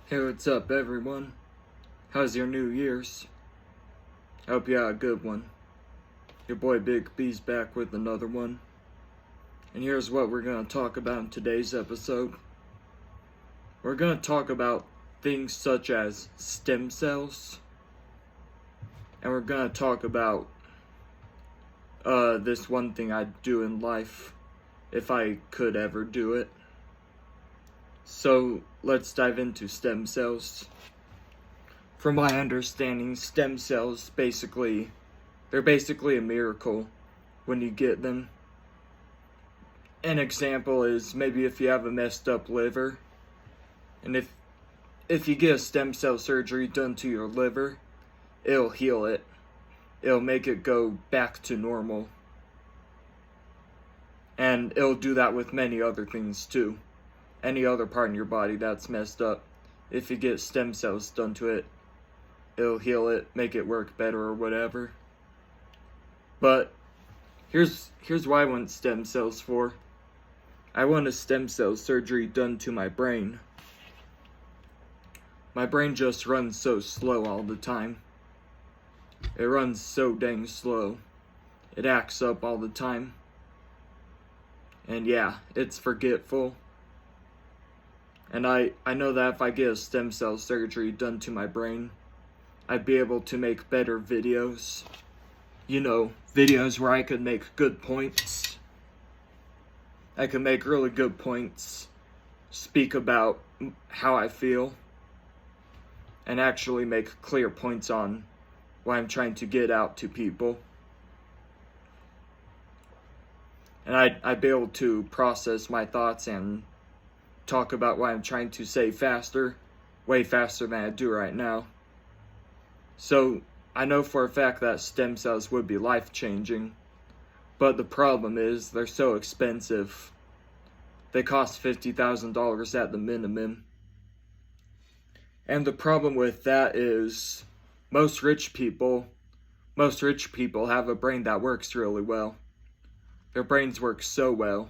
Hey, what's up, everyone? How's your New Year's? I hope you had a good one. Your boy Big B's back with another one. And here's what we're going to talk about in today's episode. We're going to talk about things such as stem cells. And we're going to talk about this one thing I'd do in life if I could ever do it. So let's dive into stem cells. From my understanding, stem cells they're basically a miracle when you get them. An example is maybe if you have a messed up liver, and if you get a stem cell surgery done to your liver, it'll heal it. It'll make it go back to normal. And it'll do that with many other things too. Any other part in your body that's messed up, if you get stem cells done to it, it'll heal it, make it work better or whatever. But here's what I want stem cells for. I want a stem cell surgery done to my brain. My brain just runs so slow all the time. It runs so dang slow. It acts up all the time. And yeah, it's forgetful. And I know that if I get a stem cell surgery done to my brain, I'd be able to make better videos. You know, videos where I could make good points. I could make really good points, speak about how I feel, and actually make clear points on what I'm trying to get out to people. And I'd be able to process my thoughts and talk about what I'm trying to say faster, way faster than I do right now. So, I know for a fact that stem cells would be life-changing, but the problem is they're so expensive. They cost $50,000 at the minimum. And the problem with that is most rich people have a brain that works really well. Their brains work so well,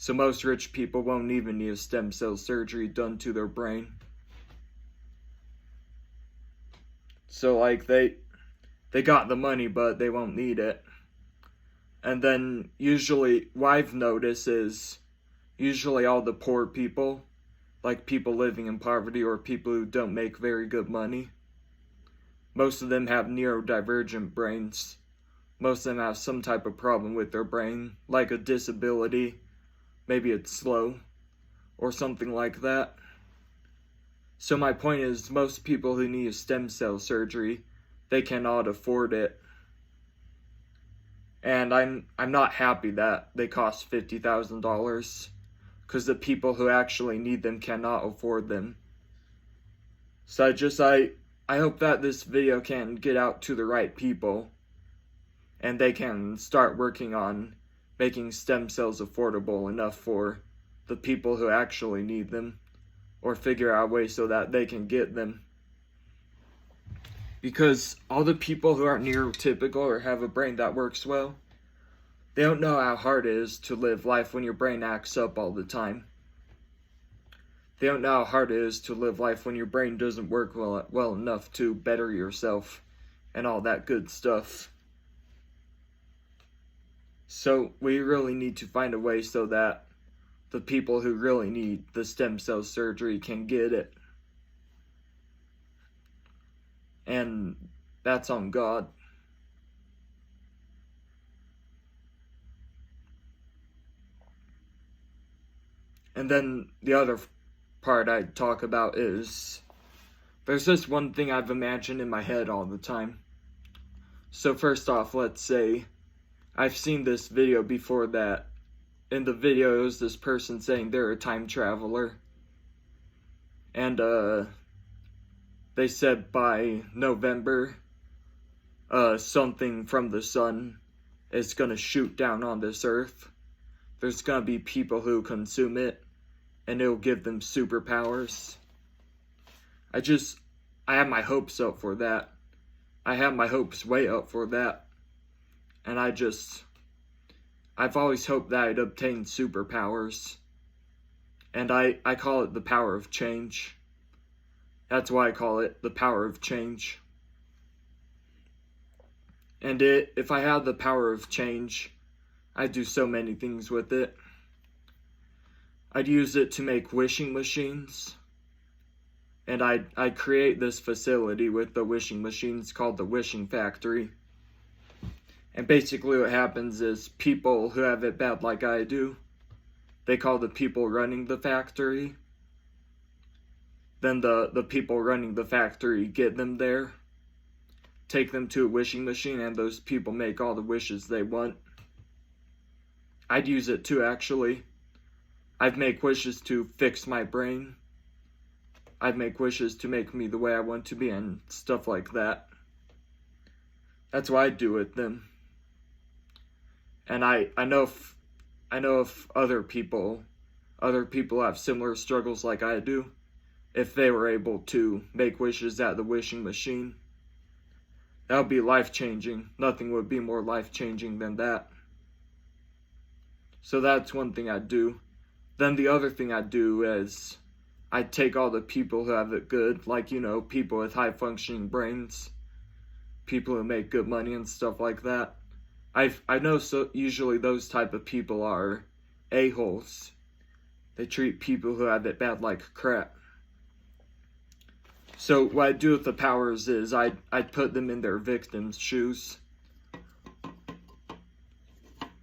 so most rich people won't even need a stem cell surgery done to their brain. So like they got the money, but they won't need it. And then usually what I've noticed is usually all the poor people, like people living in poverty or people who don't make very good money, most of them have neurodivergent brains. Most of them have some type of problem with their brain, like a disability, maybe it's slow, or something like that. So my point is, most people who need a stem cell surgery, they cannot afford it. And I'm not happy that they cost $50,000, because the people who actually need them cannot afford them. So I hope that this video can get out to the right people, and they can start working on making stem cells affordable enough for the people who actually need them, or figure out a way so that they can get them. Because all the people who are neurotypical or have a brain that works well, they don't know how hard it is to live life when your brain acts up all the time. They don't know how hard it is to live life when your brain doesn't work well enough to better yourself and all that good stuff. So we really need to find a way so that the people who really need the stem cell surgery can get it. And that's on God. And then the other part I'd talk about is, there's this one thing I've imagined in my head all the time. So first off, let's say I've seen this video before that in the video it was this person saying they're a time traveler. And they said by November, something from the sun is gonna shoot down on this earth. There's gonna be people who consume it, and it'll give them superpowers. I have my hopes up for that. I have my hopes way up for that. And I've always hoped that I'd obtain superpowers. And I call it the power of change. That's why I call it the power of change. And if I had the power of change, I'd do so many things with it. I'd use it to make wishing machines. And I'd create this facility with the wishing machines called the Wishing Factory. And basically what happens is people who have it bad like I do, they call the people running the factory. Then the people running the factory get them there, take them to a wishing machine, and those people make all the wishes they want. I'd use it too, actually. I'd make wishes to fix my brain. I'd make wishes to make me the way I want to be and stuff like that. That's what I'd do with them. And I know if other people have similar struggles like I do, if they were able to make wishes at the wishing machine, that would be life-changing. Nothing would be more life-changing than that. So that's one thing I'd do. Then the other thing I'd do is I'd take all the people who have it good, like, people with high-functioning brains, people who make good money and stuff like that. I know usually those type of people are a-holes. They treat people who have it bad like crap. So what I'd do with the powers is I'd put them in their victims' shoes.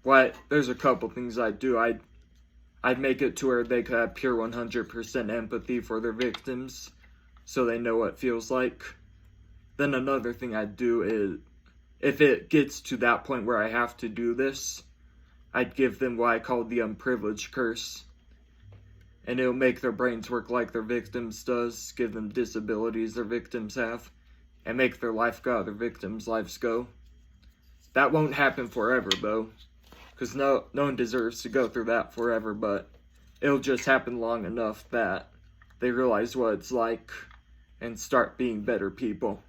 There's a couple things I'd do. I'd make it to where they could have pure 100% empathy for their victims, so they know what it feels like. Then another thing I'd do is, if it gets to that point where I have to do this, I'd give them what I call the Unprivileged Curse. And it'll make their brains work like their victims does, give them disabilities their victims have, and make their life go how their victims' lives go. That won't happen forever, though, because no one deserves to go through that forever, but it'll just happen long enough that they realize what it's like and start being better people.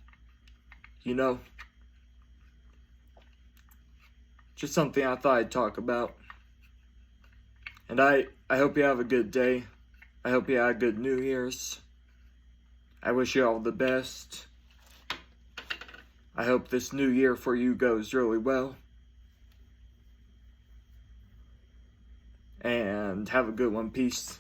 Just something I thought I'd talk about. And I hope you have a good day. I hope you had a good New Year's. I wish you all the best. I hope this new year for you goes really well. And have a good one. Peace.